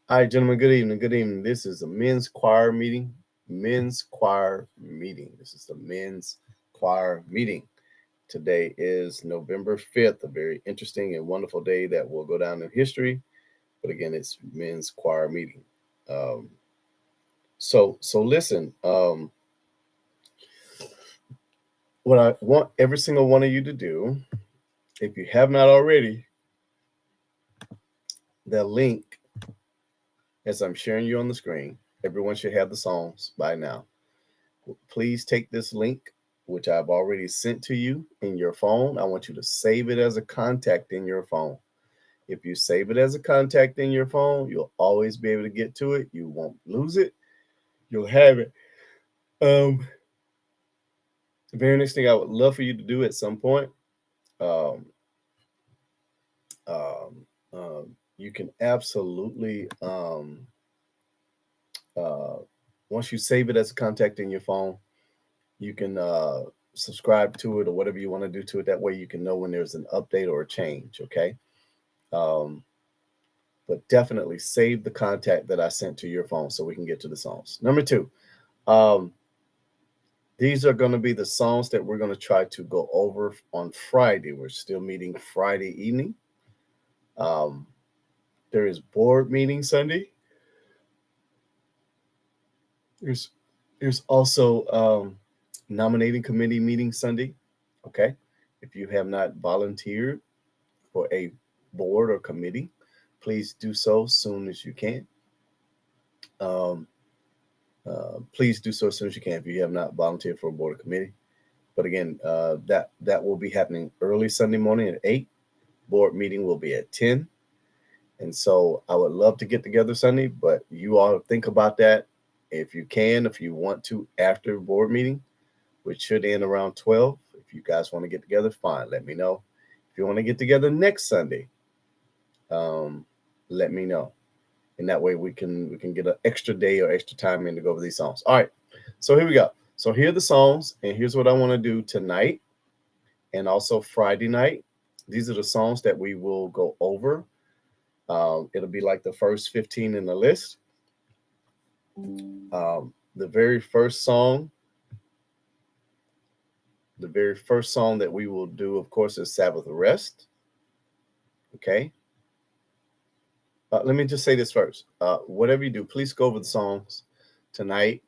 All right, gentlemen, good evening. Good evening. This is a men's choir meeting. Men's choir meeting. This is the men's choir meeting. Today is November 5th, a very interesting and wonderful day that will go down in history. But again, it's men's choir meeting. Um, so listen, what I want every single one of you to do, if you have not already, the link as I'm sharing you on the screen, everyone should have the songs by now. Please take this link, which I've already sent to you in your phone. I want you to save it as a contact in your phone. If you save it as a contact in your phone, you'll always be able to get to it. You won't lose it. You'll have it. Um, the very next thing I would love for you to do at some point, um, um, you can absolutely, uh, once you save it as a contact in your phone, you can subscribe to it or whatever you want to do to it. That way you can know when there's an update or a change. Okay. Um, but definitely save the contact that I sent to your phone so we can get to the songs. Number two, um, these are going to be the songs that we're going to try to go over on Friday. We're still meeting Friday evening. Um, there is board meeting Sunday. There's there's also nominating committee meeting Sunday. Okay, if you have not volunteered for a board or committee, please do so soon as you can. Um, please do so as soon as you can if you have not volunteered for a board or committee. But again, that will be happening early Sunday morning at 8. Board meeting will be at 10. And so I would love to get together Sunday, but you all think about that if you can, if you want to, after board meeting, which should end around 12. If you guys want to get together, fine, let me know. If you want to get together next Sunday, um, let me know. And that way we can get an extra day or extra time in to go over these songs. All right. So here we go. So here are the songs, and here's what I want to do tonight and also Friday night. These are the songs that we will go over. It'll be like the first 15 in the list. The very first song, the very first song that we will do, of course, is Sabbath Rest. Okay. Let me just say this first. Whatever you do, please go over the songs tonight,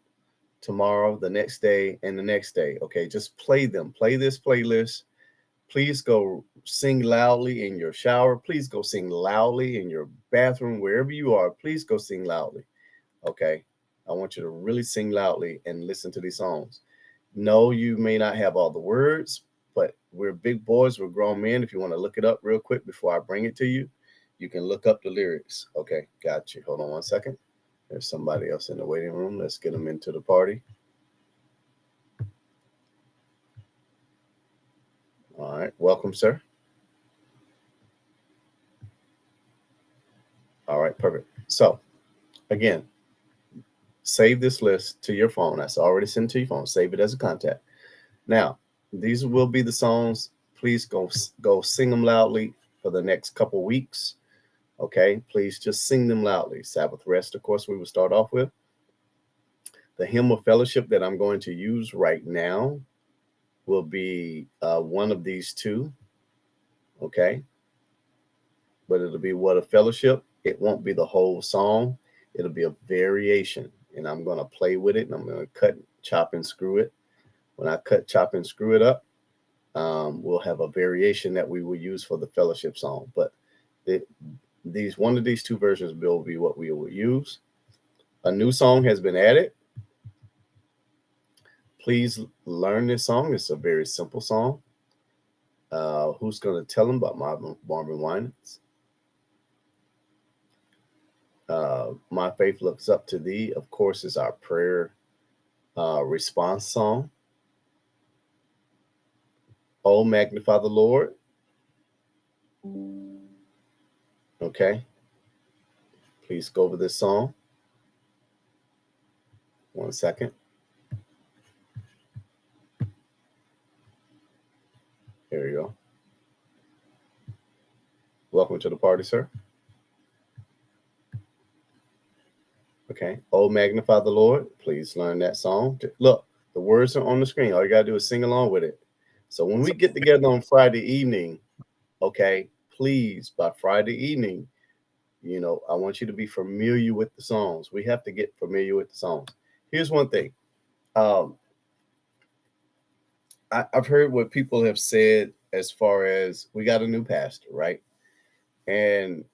tomorrow, the next day, and the next day. Okay, just play them. Play this playlist. Please go sing loudly in your shower. Please go sing loudly in your bathroom, wherever you are. Please go sing loudly. Okay, I want you to really sing loudly and listen to these songs. No, you may not have all the words, but we're big boys, we're grown men. If you want to look it up real quick before I bring it to you, you can look up the lyrics. Okay, got you. Hold on one second. There's somebody else in the waiting room. Let's get them into the party. All right, welcome, sir. All right, perfect. So, again, save this list to your phone. That's already sent to your phone. Save it as a contact. Now, these will be the songs. Please go sing them loudly for the next couple weeks. Okay, please just sing them loudly. Sabbath rest, of course, we will start off with. The hymn of fellowship that I'm going to use right now will be one of these two. Okay, but it'll be what a fellowship. It won't be the whole song. It'll be a variation, and I'm going to play with it, and I'm going to cut, chop, and screw it. When I cut, chop, and screw it up, we'll have a variation that we will use for the fellowship song. But it, these one of these two versions will be what we will use. A new song has been added. Please learn this song. It's a very simple song. Who's going to tell them about Marvin Winans? My faith looks up to thee. Of course, is our prayer response song. Oh, magnify the Lord. Okay, please go over this song. One second. Here you go. Welcome to the party, sir. Okay. Oh, magnify the Lord. Please learn that song. Look, the words are on the screen. All you got to do is sing along with it. So when we get together on Friday evening, okay, please, by Friday evening, I want you to be familiar with the songs. We have to get familiar with the songs. Here's one thing. Um, I've heard what people have said as far as we got a new pastor, right? And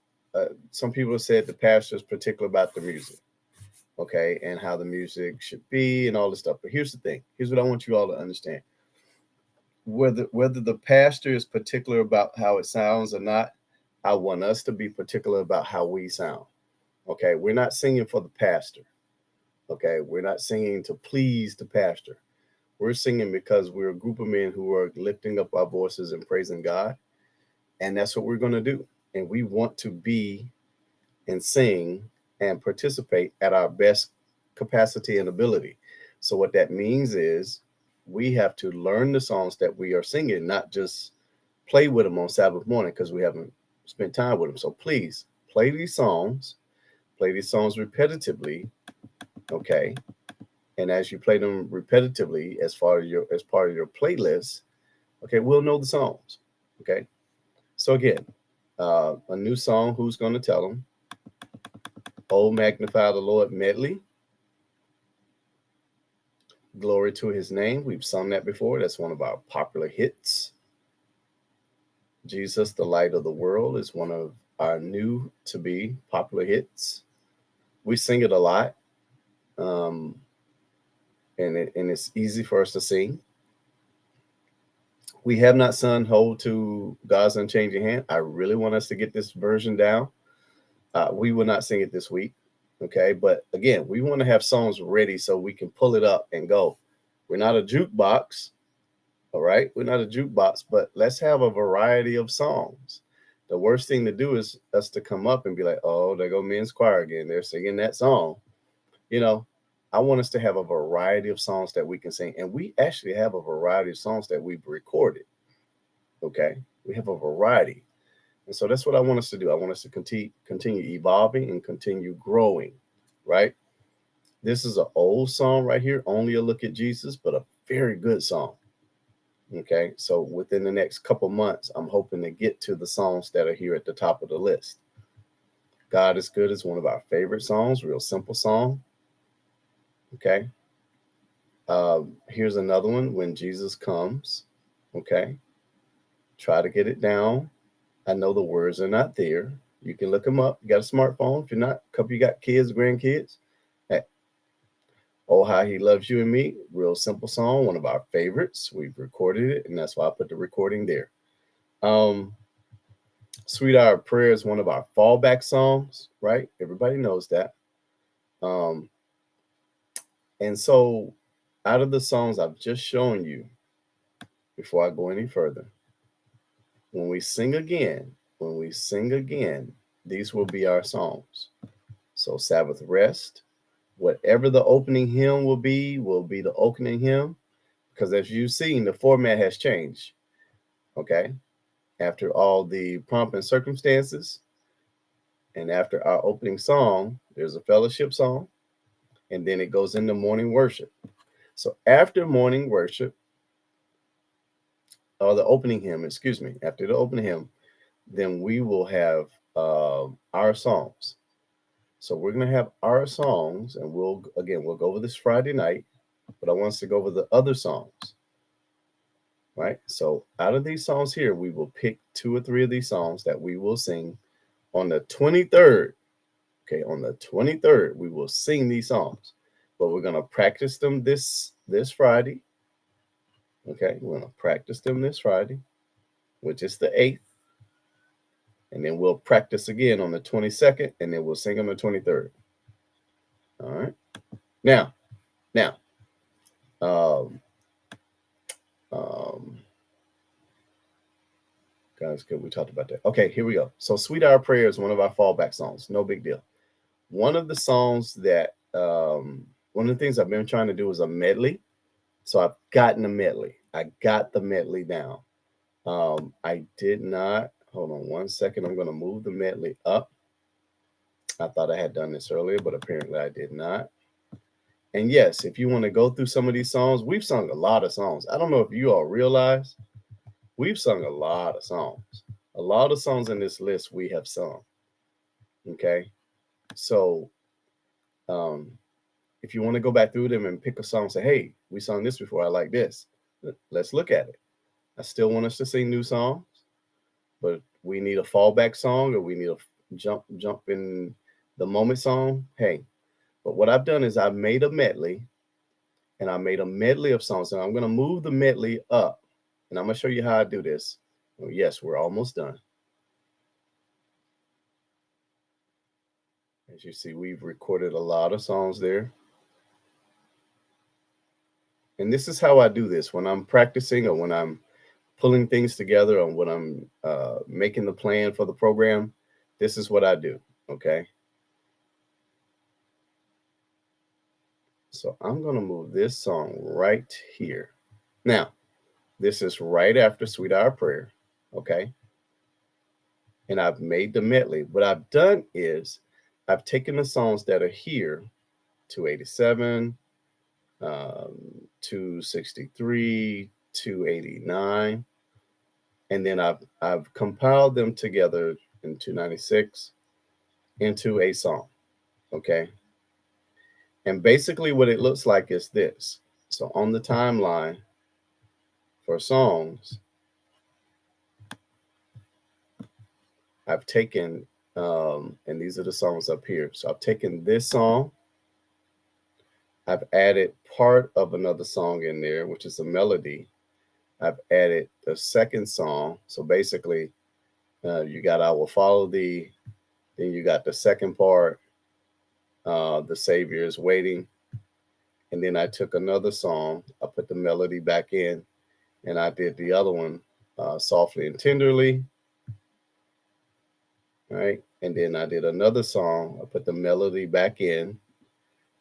some people have said the pastor is particular about the music, okay, and how the music should be and all this stuff. But here's the thing. Here's what I want you all to understand. Whether the pastor is particular about how it sounds or not, I want us to be particular about how we sound. Okay, we're not singing for the pastor. Okay, we're not singing to please the pastor. We're singing because we're a group of men who are lifting up our voices and praising God, and that's what we're going to do. And we want to be and sing and participate at our best capacity and ability. So what that means is we have to learn the songs that we are singing, not just play with them on Sabbath morning because we haven't spent time with them. So please play these songs repetitively, okay? And as you play them repetitively as part of your playlist, okay, we'll know the songs. Okay. So again, a new song, Who's Gonna Tell Them? Oh, magnify the Lord medley. Glory to his name. We've sung that before. That's one of our popular hits. Jesus, the light of the world, is one of our new to be popular hits. We sing it a lot, um, and it's easy for us to sing. We have not sung Hold to God's Unchanging Hand. I really want us to get this version down. We will not sing it this week. Okay. But again, we want to have songs ready so we can pull it up and go. We're not a jukebox. All right. We're not a jukebox, but let's have a variety of songs. The worst thing to do is us to come up and be like, oh, there go men's choir again. They're singing that song. You know, I want us to have a variety of songs that we can sing. And we actually have a variety of songs that we've recorded. Okay. We have a variety. And so that's what I want us to do. I want us to continue evolving and continue growing, right? This is an old song right here, Only a Look at Jesus, but a very good song. Okay, so within the next couple months, I'm hoping to get to the songs that are here at the top of the list. God is Good is one of our favorite songs, real simple song. Okay, here's another one, When Jesus Comes. Okay, try to get it down. I know the words are not there. You can look them up. You got a smartphone. If you're not, couple you got kids, grandkids. Hey, Oh How He Loves You and Me, real simple song, one of our favorites. We've recorded it, and that's why I put the recording there. Um, Sweet Hour of Prayer is one of our fallback songs, right? Everybody knows that. Um, and so, out of the songs I've just shown you, before I go any further, when we sing again, these will be our songs. So, Sabbath Rest, whatever the opening hymn will be the opening hymn, because as you've seen, the format has changed. Okay. After all the pomp and circumstances, and after our opening song, there's a fellowship song, and then it goes into morning worship. So after morning worship, or the opening hymn, excuse me, after the opening hymn, then we will have our songs. So we're going to have our songs, and we'll go over this Friday night, but I want us to go over the other songs, right? So out of these songs here, we will pick 2 or 3 of these songs that we will sing on the 23rd. Okay, on the 23rd, we will sing these songs, but we're going to practice them this Friday. Okay, we're going to practice them this Friday, which is the 8th. And then we'll practice again on the 22nd, and then we'll sing on the 23rd. All right. Now, um, um, guys, good. We talked about that. Okay, here we go. So, Sweet Hour Prayer is one of our fallback songs. No big deal. One of the songs that, one of the things I've been trying to do is a medley. So, I've gotten a medley. I got the medley down. I did not. Hold on one second. I'm going to move the medley up. I thought I had done this earlier, but apparently I did not. And yes, if you want to go through some of these songs, we've sung a lot of songs. I don't know if you all realize we've sung a lot of songs. A lot of songs in this list we have sung. Okay. So um, if you want to go back through them and pick a song, and say, hey, we sung this before, I like this. Let's look at it. I still want us to sing new songs, but we need a fallback song or we need a jump in the moment song. Hey, but what I've done is I've made a medley, and I made a medley of songs, and I'm going to move the medley up, and I'm going to show you how I do this. Oh, yes, we're almost done. As you see, we've recorded a lot of songs there. And this is how I do this when I'm practicing or when I'm pulling things together or when I'm making the plan for the program. This is what I do. Okay. So I'm going to move this song right here. Now, this is right after Sweet Hour Prayer. Okay. And I've made the medley. What I've done is I've taken the songs that are here, 287, 263, 289, and then I've compiled them together in 296 into a song. Okay. And basically what it looks like is this. So on the timeline for songs, I've taken, and these are the songs up here. So I've taken this song, I've added part of another song in there, which is a melody. I've added the second song. So basically, you got I Will Follow Thee. Then you got the second part, The Savior is Waiting. And then I took another song, I put the melody back in, and I did the other one, Softly and Tenderly. Right. And then I did another song, I put the melody back in,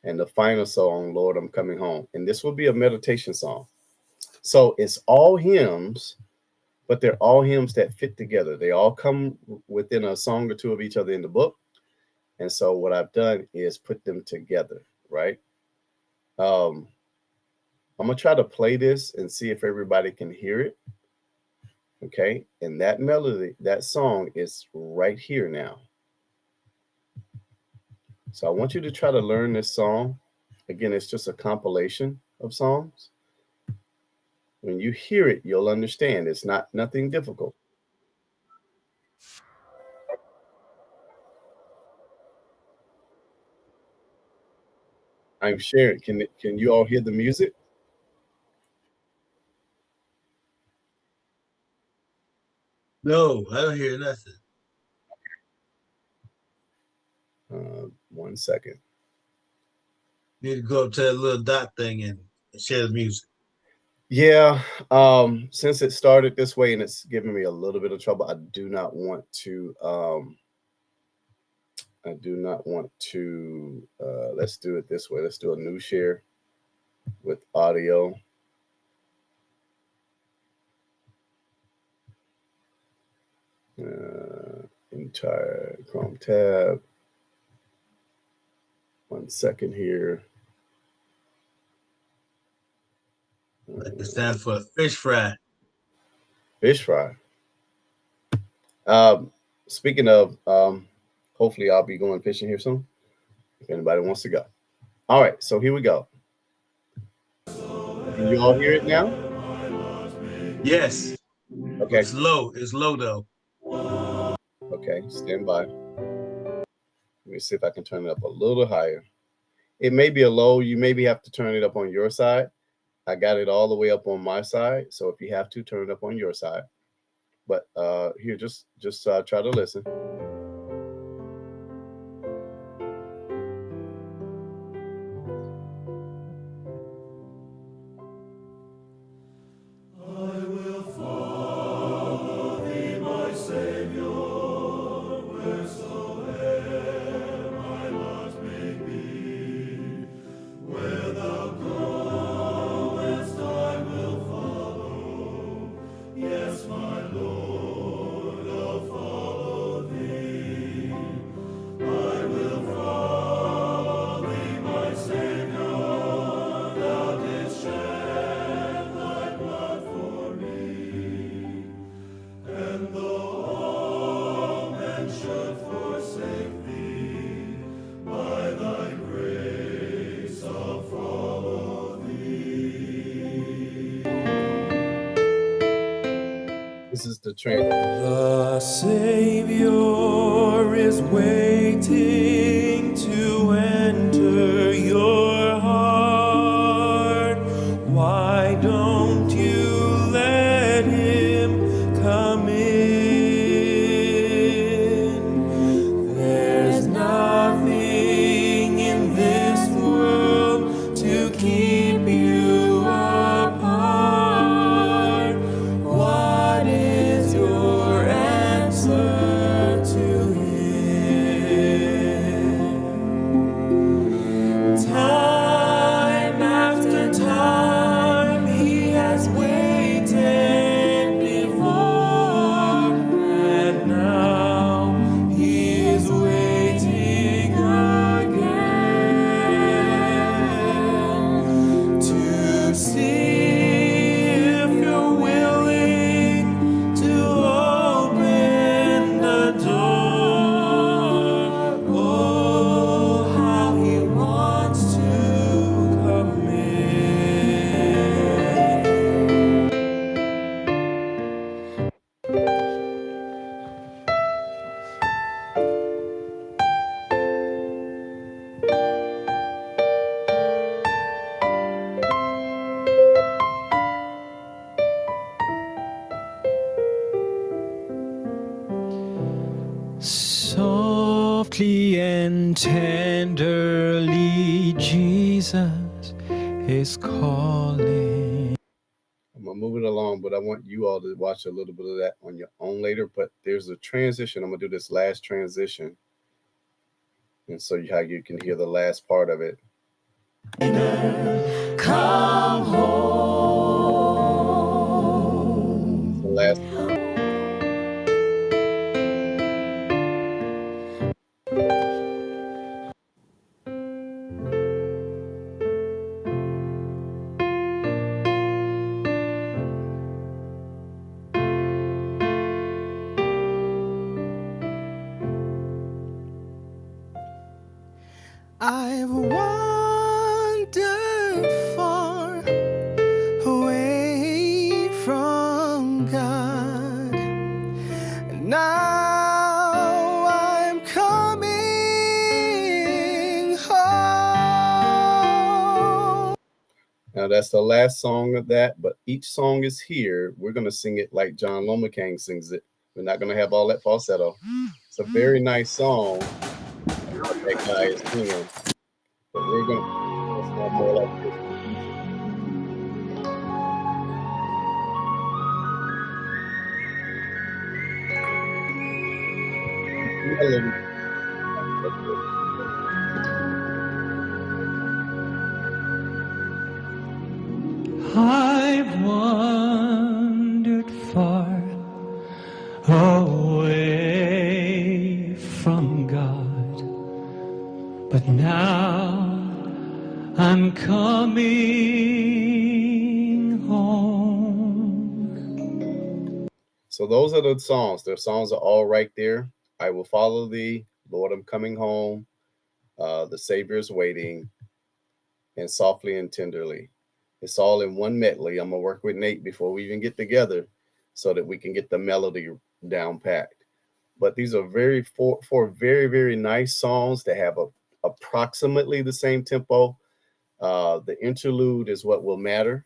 and the final song, Lord, I'm Coming Home. And this will be a meditation song. So it's all hymns, but they're all hymns that fit together. They all come within a song or two of each other in the book. And so what I've done is put them together, right? I'm gonna try to play this and see if everybody can hear it. Okay, and that melody, that song is right here now. So I want you to try to learn this song. Again, it's just a compilation of songs. When you hear it, you'll understand it's not nothing difficult. I'm sharing. Can you all hear the music? No, I don't hear nothing. 1 second. You need to go up to that little dot thing and share the music. Yeah, since it started this way and it's giving me a little bit of trouble, I do not want to. I do not want to. Let's do it this way. Let's do a new share with audio. Entire Chrome tab. 1 second here. It stands for fish fry. Fish fry. Um, Speaking of, hopefully I'll be going fishing here soon. If anybody wants to go. All right, so here we go. Can you all hear it now? Yes, but Okay. it's low. It's low though. Okay. Stand by. Let me see if I can turn it up a little higher. It may be a low. You maybe have to turn it up on your side. I got it all the way up on my side. So if you have to, turn it up on your side. But here, just try to listen. This is the transition. The Savior is waiting to enter your heart. Why don't you let him come in? There's nothing in this world to keep you apart. What is your answer to him? Time after time he has waited before, and now he is waiting again to see if you're willing to open the door. Oh, how he wants to come in. Softly and tenderly, Jesus is calling. I'm gonna move it along, but I want you all to watch a little bit of that on your own later. But there's a transition. I'm gonna do this last transition, and so how you can hear the last part of it. Come home. The last. I've wandered far away from God. Now I'm coming home. Now that's the last song of that, but each song is here. We're gonna sing it like John Lomaking sings it. We're not gonna have all that falsetto. It's a very nice song that guy is singing, but we're gonna sound more like this. I've wandered far away from God, but now I'm coming home. So those are the songs. The songs are all right there. I will follow thee, Lord, I'm coming home. The Savior is waiting, and softly and tenderly. It's all in one medley. I'm gonna work with Nate before we even get together, so that we can get the melody down packed. But these are four very, very nice songs that have approximately the same tempo. The interlude is what will matter.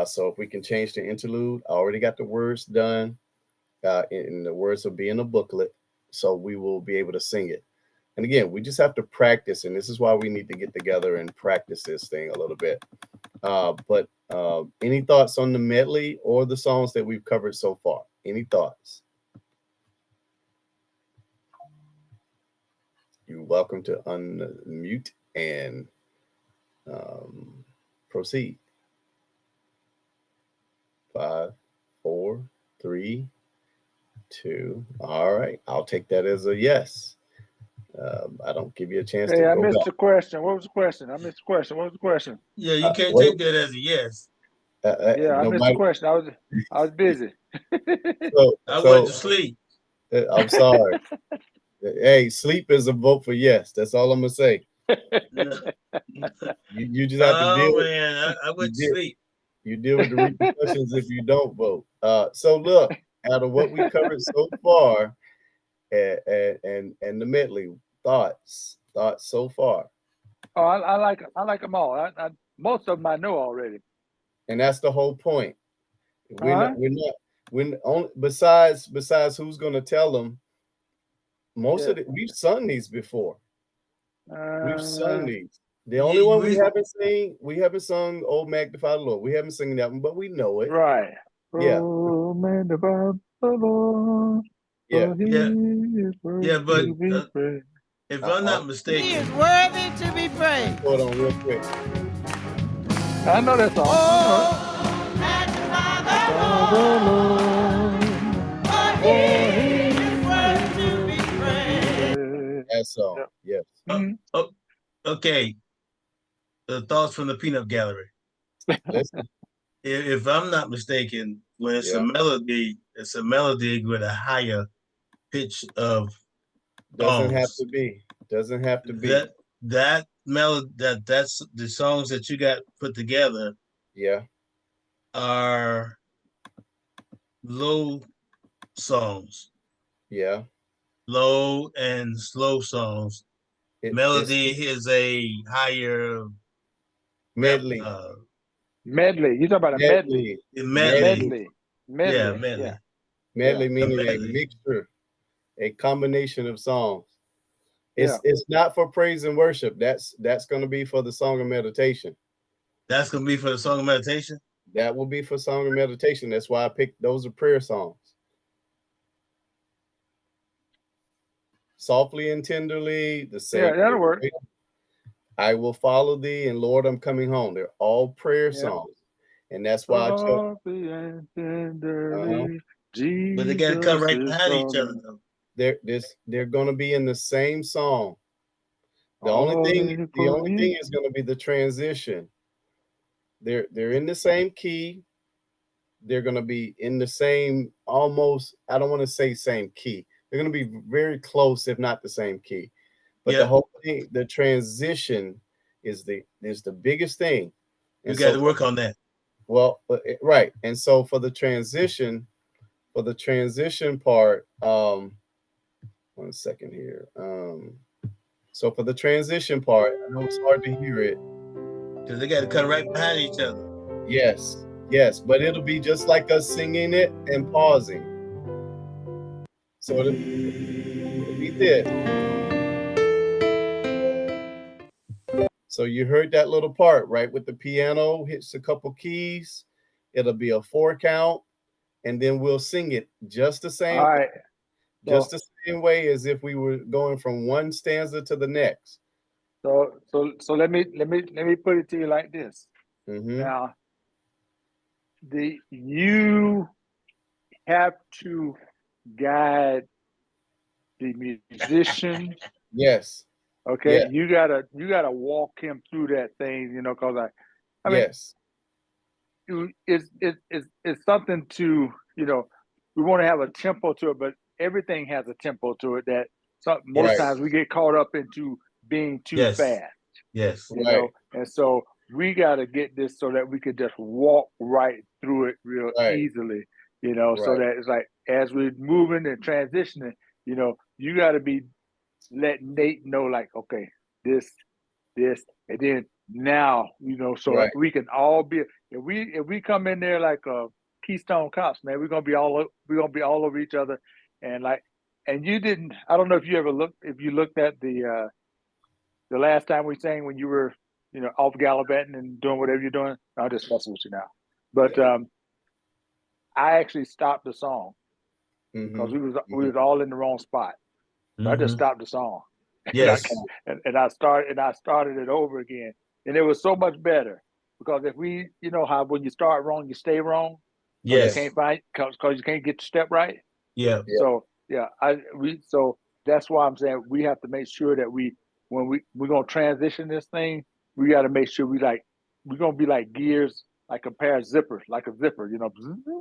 So if we can change the interlude, I already got the words done. And the words will be in a booklet, so we will be able to sing it. And again, we just have to practice, and this is why we need to get together and practice this thing a little bit. But any thoughts on the medley or the songs that we've covered so far? Any thoughts? You're welcome to unmute and proceed. 5, 4, 3, 2. All right, I'll take that as a yes. I don't give you a chance to Hey, I go missed back. the question. What was the question? I missed the question. What was the question? Yeah, you can't wait. take that as a yes. Yeah, I missed the question. I was busy. I went to sleep. I'm sorry. Hey, sleep is a vote for yes. That's all I'm gonna say. You just have to deal. Man, I went to sleep. You deal with the repercussions if you don't vote. So look, out of what we covered so far, and the medley, thoughts so far. Oh, I like them all. Most of them I know already. And that's the whole point. Uh-huh. We're only besides who's going to tell them. Most Yeah. of it, we've sung these before. We've sung these. The only Yeah, one we haven't sung "Oh Magnify the Lord." We haven't sung that one, but we know it. Right. Yeah. Oh, magnify the Lord. Yeah. For he Yeah. is worthy Yeah, but to be praised. if I'm not mistaken, He is worthy to be praised. Hold on, real quick. I know that song. Oh, magnify the Lord, for he is worthy to be praised. That song. Yep. Yes. Mhm. okay. The thoughts from the peanut gallery. Listen. If I'm not mistaken, when it's Yeah. a melody, it's a melody with a higher pitch of Doesn't have tones. to be. Doesn't have to be. That melody, that's the songs that you got put together Yeah. are low songs, Yeah. low and slow songs. Melody is a higher medley. Medley. You talking about a medley? Medley. Medley. Yeah, medley. Yeah. Medley Yeah. meaning a medley. mixture, a combination of songs. It's not for praise and worship. That's going to be for the song of meditation. That's going to be for the song of meditation? That will be for song of meditation. That's why I picked those are prayer songs. Softly and tenderly, the same. Yeah, that'll work. I will follow thee, and Lord, I'm coming home. They're all prayer songs. And that's why I chose. Softly and tenderly, But they got to come right Jesus is behind each other, coming. though. They're going to be in the same song. The All only in thing is going to be the transition. They're in the same key. They're going to be in the same, almost, I don't want to say same key. They're going to be very close, if not the same key. But the whole thing, the transition is the biggest thing. And you got to work on that. Well, right. And so for the transition part, 1 second here. So for the transition part, I know it's hard to hear it. Because they got to come right behind each other. Yes, but it'll be just like us singing it and pausing. So it'll be this. So you heard that little part, right? With the piano, hits a couple keys. It'll be a 4 count, and then we'll sing it just the same. All right. Just the same way as if we were going from one stanza to the next. So let me put it to you like this. Mm-hmm. Now, you have to guide the musician. Yes. Okay. Yeah. You gotta walk him through that thing, because I mean, yes. It's something to, we want to have a tempo to it, but everything has a tempo to it that most times we get caught up into being too fast. Yes. You know, and so we got to get this so that we could just walk right through it real easily, so that it's like as we're moving and transitioning, you got to be letting Nate know, like, okay, this, and then now, so we can all be, if we come in there like Keystone Cops, man, we're gonna be all over each other, and you didn't. I don't know if you ever looked at the last time we sang when you were, off gallivanting and doing whatever you're doing. I'll just messing with you now, but I actually stopped the song because we was all in the wrong spot. So I just stopped the song. Yes. and I started it over again, and it was so much better because if we, how when you start wrong, you stay wrong. Yes. You can't find because you can't get the step right. Yeah. So so that's why I'm saying we have to make sure that when we're gonna transition this thing, we got to make sure we're gonna be like gears, like a pair of zippers, like a zipper,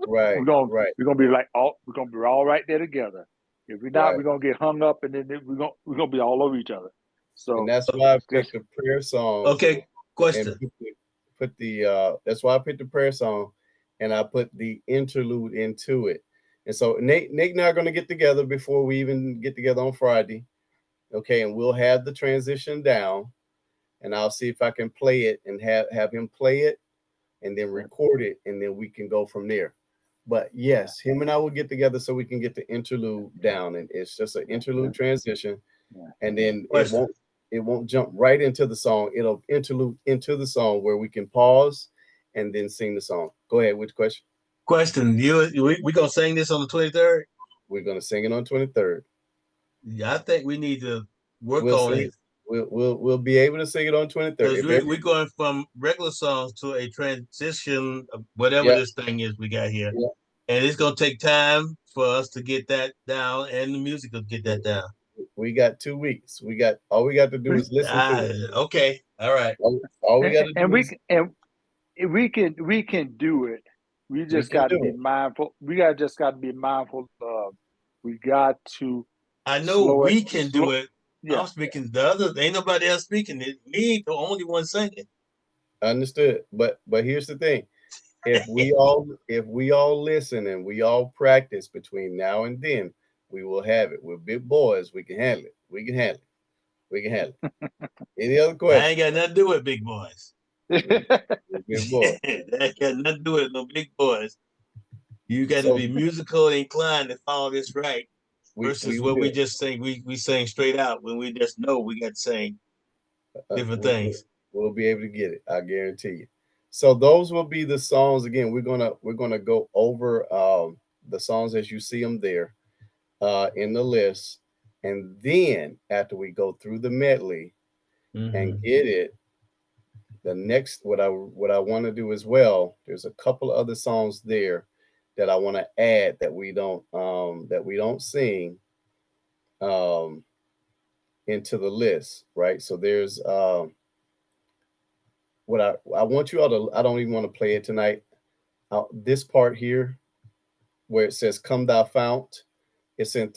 Right. We're gonna be all right there together. If we're not, we're gonna get hung up, and then we're gonna be all over each other. So and that's why I picked the prayer song. Okay, question. Put the that's why I picked the prayer song, and I put the interlude into it And so Nate and I are going to get together before we even get together on Friday. Okay, and we'll have the transition down, and I'll see if I can play it and have him play it and then record it, and then we can go from there. But yes, him and I will get together so we can get the interlude down, and it's just an interlude transition, and then it won't jump right into the song. It'll interlude into the song where we can pause and then sing the song. Go ahead. Which question? We gonna sing this on the 23rd? We're gonna sing it on 23rd. Yeah, I think we need to work on it. We'll be able to sing it on 23rd. We're going from regular songs to a transition of whatever this thing is we got here. Yep. And it's gonna take time for us to get that down and the music will get that down. We got 2 weeks. All we got to do is listen to it. Okay. All right. All we got to do we can do it. We just got to be mindful. We just got to be mindful of. We got to. I know we can do it. Yeah. I'm speaking the other. Ain't nobody else speaking it. Me ain't the only one singing. Understood. But here's the thing: if we all listen and we all practice between now and then, we will have it. We're big boys. We can handle it. We can handle it. Any other questions? I ain't got nothing to do with big boys. Big boys. That got nothing to do with no big boys. You got to be musical inclined to follow this right. Versus what we just sing, we sing straight out when we just know we got to sing different things. We'll be able to get it. I guarantee you. So those will be the songs. Again, we're gonna go over the songs as you see them there in the list, and then after we go through the medley and get it, the next what I want to do as well. There's a couple other songs there that I want to add that we don't sing into the list, right? So there's what I want you all to. I don't even want to play it tonight. This part here, where it says "Come Thou Fount," it's in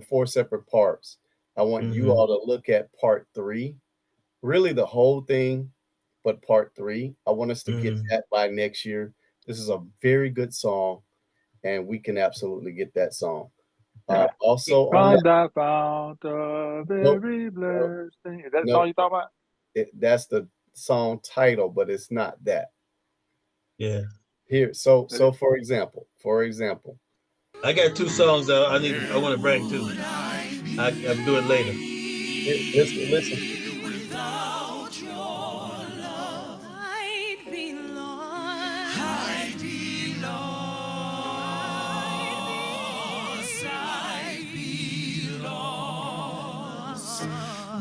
4 separate parts. I want you all to look at part 3, really the whole thing, but part 3. I want us to get that by next year. This is a very good song, and we can absolutely get that song. Also, found a very blessed thing. Is that the song you talking about? That's the song title, but it's not that. Yeah. Here, so for example, I got 2 songs that I want to bring too. I'll do it later. Listen.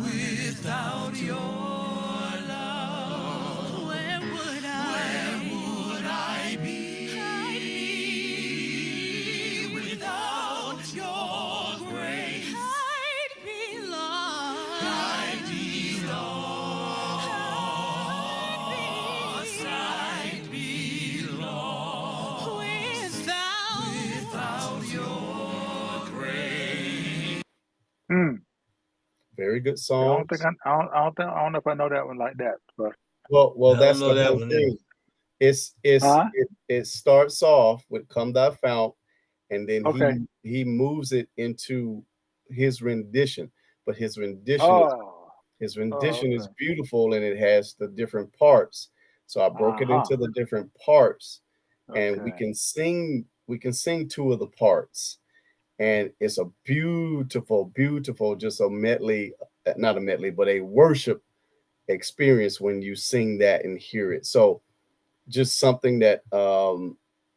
Without your love, where would I be? I'd be without your grace. I'd be lost. I'd be lost. Without your grace. Very good song. I don't know if I know that one like that. But well, that's the whole thing. It starts off with "Come Thou Fount," and then he moves it into his rendition. But his rendition is beautiful, and it has the different parts. So I broke it into the different parts, and we can sing 2 of the parts. And it's a beautiful, just a medley, not a medley, but a worship experience when you sing that and hear it. So just something that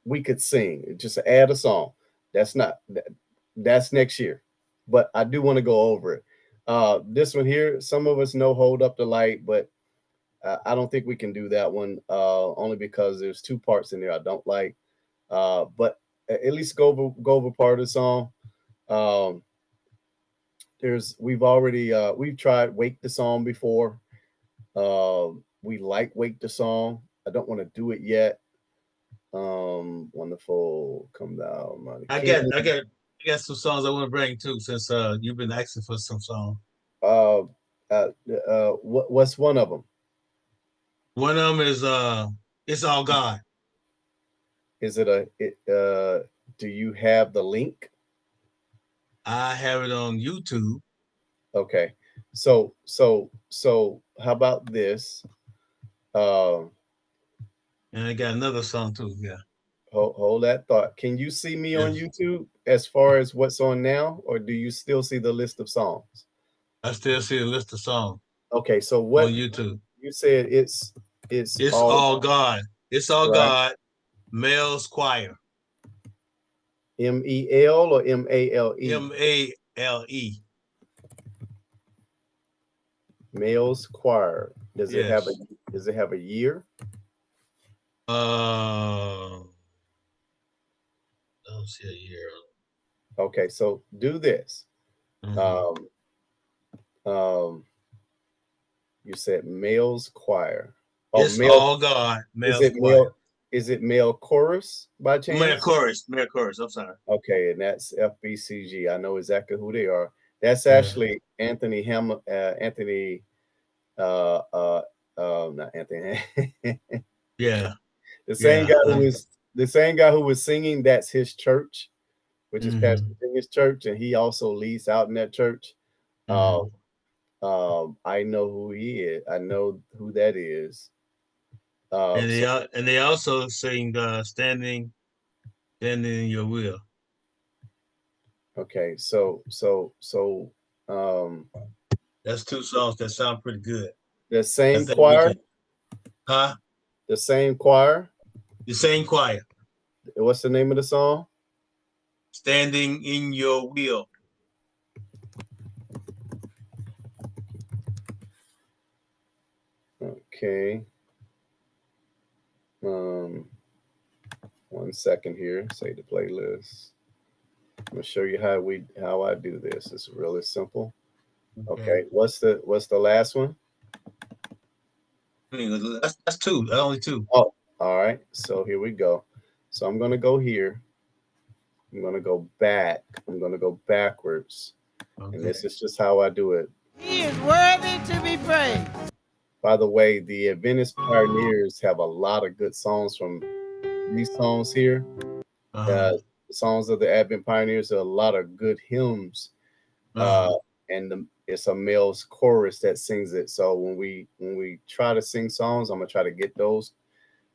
we could sing, just add a song. That's next year, but I do want to go over it. This one here, some of us know "Hold Up the Light," but I don't think we can do that one only because there's 2 parts in there I don't like. But at least go over part of the song. We've tried "Wake the Song" before. We like "Wake the Song." I don't want to do it yet. Wonderful, come down. I got some songs I want to bring too, since you've been asking for some songs. What's one of them? One of them is "It's All God." Is it Do you have the link? I have it on YouTube. Okay. So how about this? And I got another song too. Yeah. Hold that thought. Can you see me on YouTube as far as what's on now, or do you still see the list of songs? I still see a list of songs. Okay, so what on YouTube? You said it's all God. It's all right. God. Males Choir. MEL or MALE? MALE. Males Choir. Does it have a year? I don't see a year. Okay, so do this. Mm-hmm. You said Males Choir. It's all God. Males Choir. Is it male chorus by chance? Male chorus. I'm sorry. Okay, and that's FBCG. I know exactly who they are. That's actually Anthony not Anthony. Yeah. The same guy who was singing, that's his church, which is Pastor Virginia's church, and he also leads out in that church. I know who he is. I know who that is. And they also sing standing in your will. Okay, so that's two songs that sound pretty good. The same choir? Huh? The same choir? The same choir. What's the name of the song? Standing in Your Will. Okay. 1 second here. Say the playlist. I'm gonna show you how I do this. It's really simple. Okay. What's the last one? That's two. Only two. Oh, all right. So here we go. So I'm gonna go here. I'm gonna go back. I'm gonna go backwards. Okay. And this is just how I do it. He is worthy to be praised. By the way, the Adventist Pioneers have a lot of good songs from these songs here. The songs of the Advent Pioneers are a lot of good hymns. And it's a male's chorus that sings it. So when we try to sing songs, I'm gonna try to get those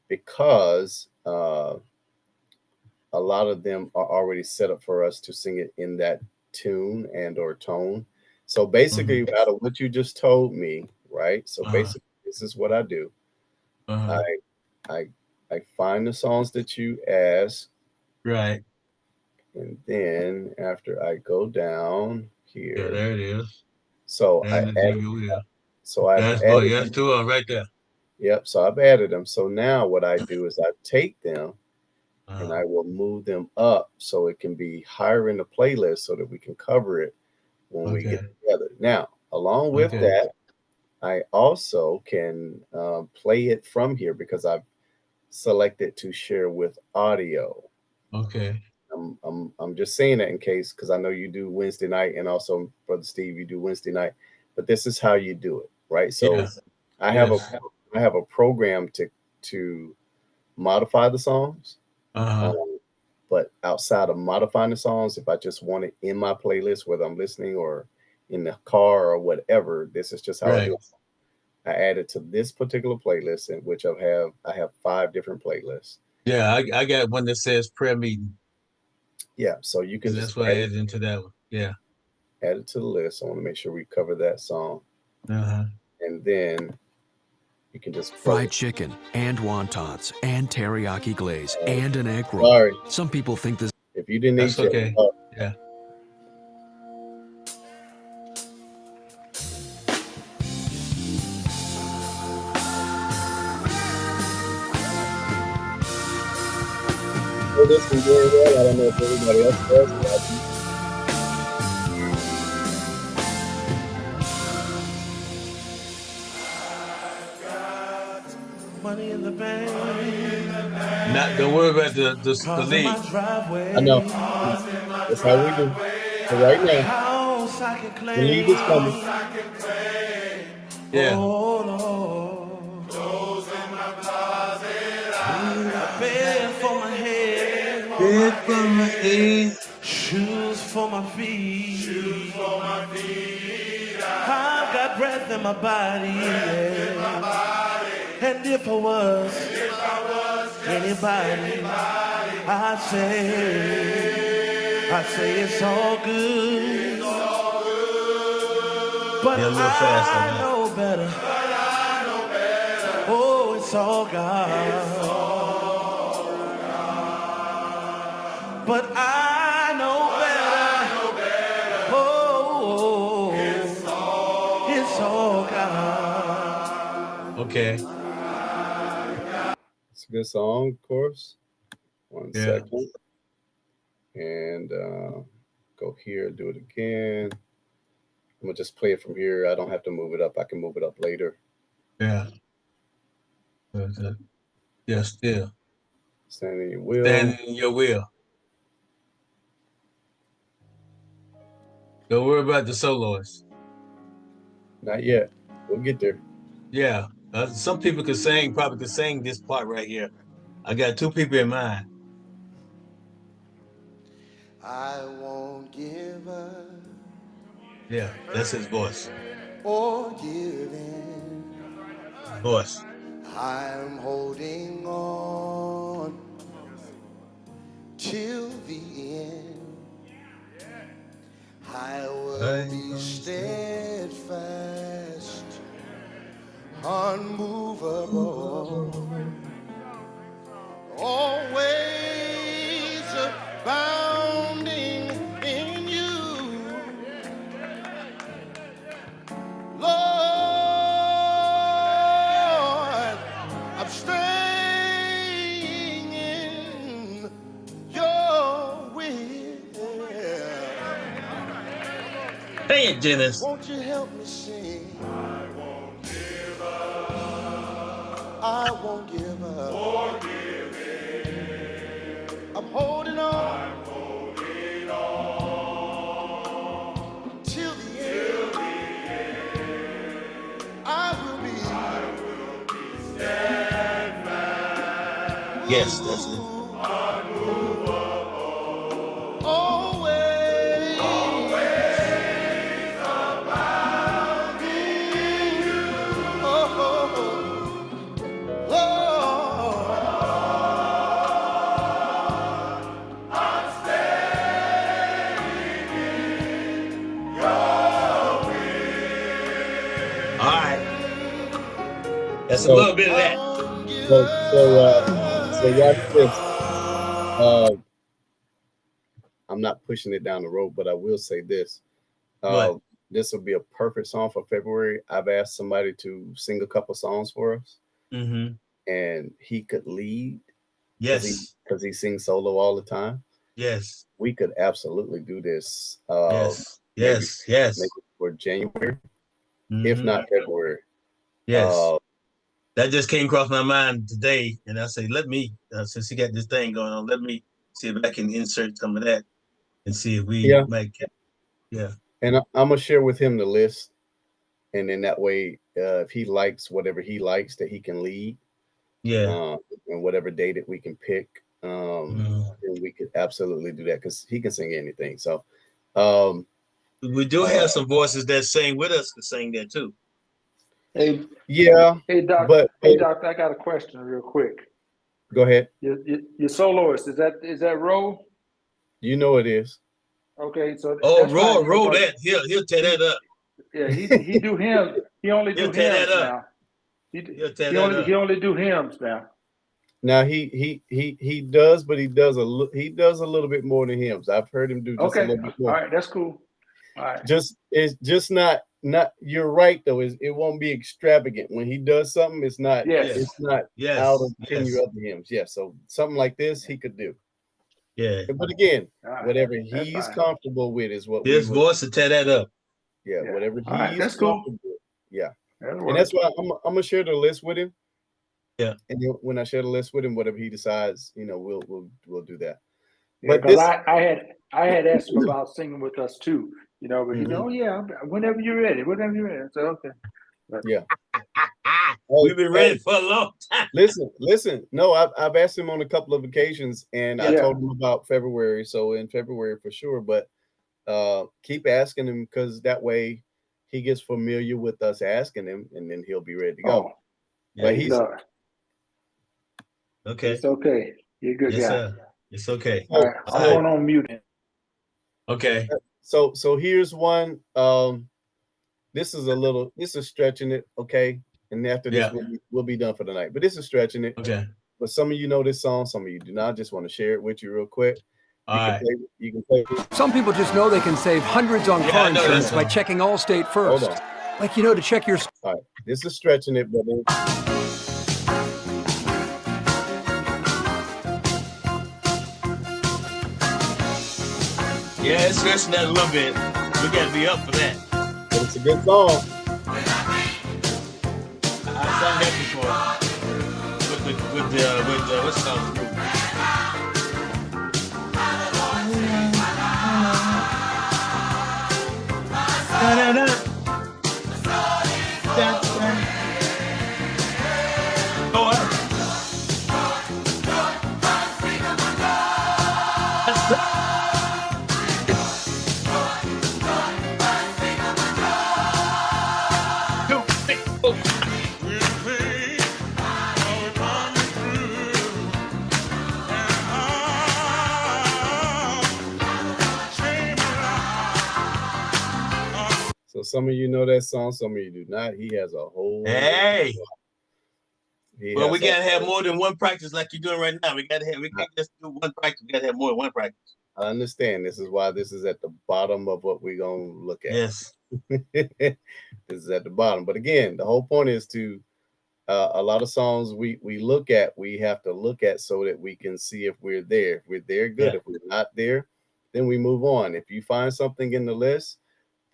because a lot of them are already set up for us to sing it in that tune and or tone. So basically, out of what you just told me, right? So basically, this is what I do. I find the songs that you ask, right? And then after I go down here, there it is. So that's two of them right there. Yep. So I've added them. So now what I do is I take them and I will move them up so it can be higher in the playlist so that we can cover it when we get together. Now, along with that, I also can play it from here because I've selected to share with audio. Okay. I'm just saying that in case, because I know you do Wednesday night, and also Brother Steve, you do Wednesday night. But this is how you do it, right? So I have a program to modify the songs. But outside of modifying the songs, if I just want it in my playlist, whether I'm listening or in the car or whatever, this is just how I do it. I added to this particular playlist, in which I have 5 different playlists. Yeah, I got one that says prayer meeting. Yeah, so you can. That's why I added into that one. Yeah, add it to the list. I want to make sure we cover that song, and then you can just fried chicken and wontons and teriyaki glaze and an egg roll. Sorry, some people think this. If you didn't eat okay. Yeah. This one very well. I don't know if everybody else does. Money in the bank. Don't worry about the lead. I know. That's how we do. So right now, the lead is coming. Yeah. Shoes for my feet. I've got breath in my body. Yeah. And if I was anybody, I'd say it's all good. But I know better. Oh, it's all God. But I know better. Oh, it's all God. Okay. It's a good song, of course. One second. And go here, do it again. I'm gonna just play it from here. I don't have to move it up. I can move it up later. Yeah. Yeah, still. Stand in your will. Stand in your will. Don't worry about the soloists. Not yet. We'll get there. Yeah. Some people probably could sing this part right here. I got two people in mind. I won't give up. Yeah, that's his voice. Or give in. Voice. I'm holding on till the end. I will be steadfast, unmovable, always abounding in you, Lord. I'm staying in your will. Hey, Dennis. Won't you help me sing? I won't give up. I won't give up. Or give in. I'm holding on. I'm holding on. Till the end. I will be steadfast. Yes, that's it. That's a little bit of that. So watch this. I'm not pushing it down the road, but I will say this. This will be a perfect song for February. I've asked somebody to sing a couple songs for us, and he could lead. Yes, because he sings solo all the time. Yes, we could absolutely do this. Yes. Maybe for January, if not February. Yes. That just came across my mind today, and I say, let me, since he got this thing going on, let me see if I can insert some of that and see if we might get, And I'm gonna share with him the list, and then that way, if he likes whatever he likes, that he can lead, and whatever day that we can pick, then we could absolutely do that because he can sing anything. So, we do have some voices that sing with us to sing that too. Hey, hey Doc. Doc, I got a question real quick. Go ahead. Your soloist, is that Ro? You know it is. Okay, so Ro that he'll tear that up. Yeah, he do him. He only do hymns now. He only do hymns now. Now he does, but he does a little bit more than hymns. I've heard him do just a little bit more. All right, that's cool. All right. It's just not. You're right though. It won't be extravagant when he does something. It's not. It's not out of tenure of the hymns. Yeah. So something like this he could do. Yeah. But again, whatever he's comfortable with is what his voice to tear that up. Yeah. Whatever he's comfortable with. Yeah. And that's why I'm gonna share the list with him. Yeah. And when I share the list with him, whatever he decides, we'll do that. Yeah, but I had asked him about singing with us too. But whenever you're ready. I said, okay. But, We've been ready for a long time. Listen. No, I've asked him on a couple of occasions, and I told him about February. So in February for sure, but keep asking him, because that way he gets familiar with us asking him, and then he'll be ready to go. But he's okay. It's okay. You're good, yes, guy. Sir. It's okay. All right, I'm going on mute. Okay. So here's one. This is stretching it, okay? And after this, we'll be done for the night. But this is stretching it. Okay. But some of you know this song, some of you do not. Just want to share it with you real quick. You can play. Some people just know they can save hundreds on car insurance by checking Allstate first. Hold on. Like, you know, to check your... All right. This is stretching it, but yeah, it's stretching that a little bit. We got to be up for that. But it's a good song. I've sung that before with what's it called? So some of you know that song, some of you do not. He has a whole. Hey. Well, we gotta have more than one practice like you're doing right now. We can't just do one practice. We gotta have more than one practice. I understand. This is why this is at the bottom of what we're gonna look at. Yes. This is at the bottom. But again, the whole point is to a lot of songs we have to look at so that we can see if we're there. If we're there, good. If we're not there, then we move on. If you find something in the list,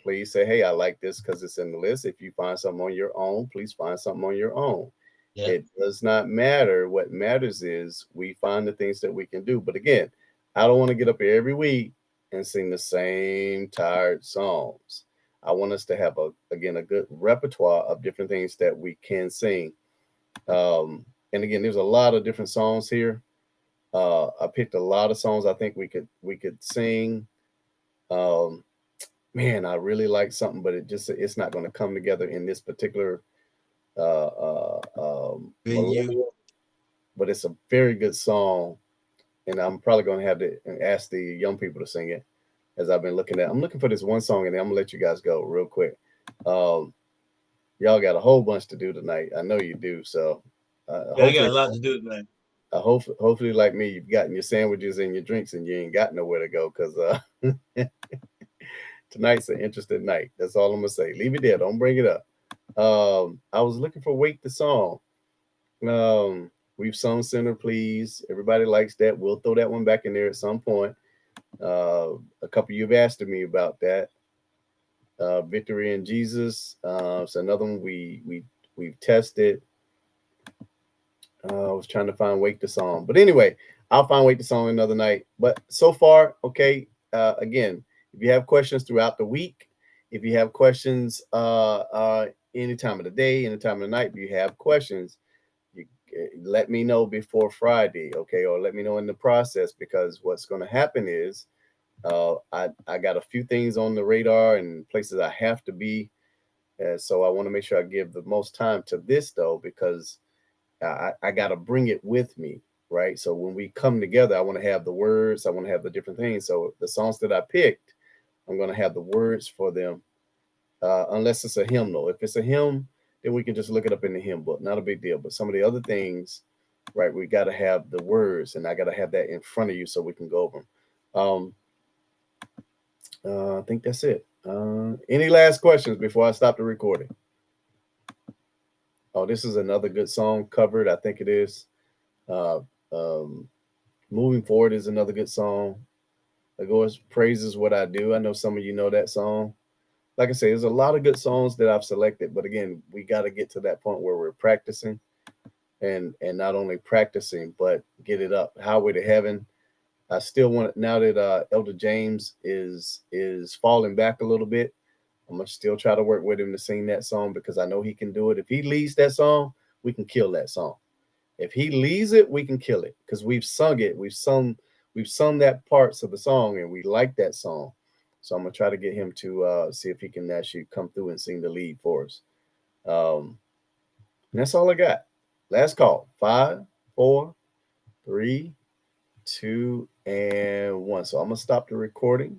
please say, hey, I like this because it's in the list. If you find something on your own, please find something on your own. Yeah. It does not matter. What matters is we find the things that we can do. But again, I don't want to get up here every week and sing the same tired songs. I want us to have a good repertoire of different things that we can sing. And again, there's a lot of different songs here. I picked a lot of songs I think we could sing. Man, I really like something, but it's not going to come together in this particular venue. But it's a very good song, and I'm probably going to have to ask the young people to sing it. As I'm looking for this one song, and I'm gonna let you guys go real quick. Y'all got a whole bunch to do tonight. I know you do. So I got a lot to do tonight. Hopefully, like me, you've gotten your sandwiches and your drinks, and you ain't got nowhere to go, because tonight's an interesting night. That's all I'm gonna say. Leave it there. Don't bring it up. I was looking for Wake the Song. We've sung Sinner Please. Everybody likes that. We'll throw that one back in there at some point. A couple of you have asked me about that. Victory in Jesus. It's another one we've tested. I was trying to find Wake the Song. But anyway, I'll find Wake the Song another night. But so far, okay. Again, if you have questions throughout the week, if you have questions any time of the day, any time of the night, if you have questions, you let me know before Friday, okay? Or let me know in the process, because what's going to happen is I got a few things on the radar and places I have to be. So I want to make sure I give the most time to this, though, because I got to bring it with me, right? So when we come together, I want to have the words. I want to have the different things. So the songs that I picked, I'm going to have the words for them, unless it's a hymnal. If it's a hymn, then we can just look it up in the hymn book. Not a big deal. But some of the other things, right, we got to have the words, and I got to have that in front of you so we can go over them. I think that's it. Any last questions before I stop the recording? Oh, this is another good song covered. I think it is. Moving Forward is another good song. Of course, Praise Is What I Do. I know some of you know that song. Like I say, there's a lot of good songs that I've selected, but again, we got to get to that point where we're practicing, and not only practicing, but get it up. Highway to Heaven. I still want it now that Elder James is falling back a little bit. I'm gonna still try to work with him to sing that song because I know he can do it. If he leads that song, we can kill that song. If he leads it, we can kill it because we've sung it. We've sung that parts of the song and we like that song. So I'm gonna try to get him to see if he can actually come through and sing the lead for us. And that's all I got. Last call. 5, 4, 3, 2, and 1. So I'm gonna stop the recording.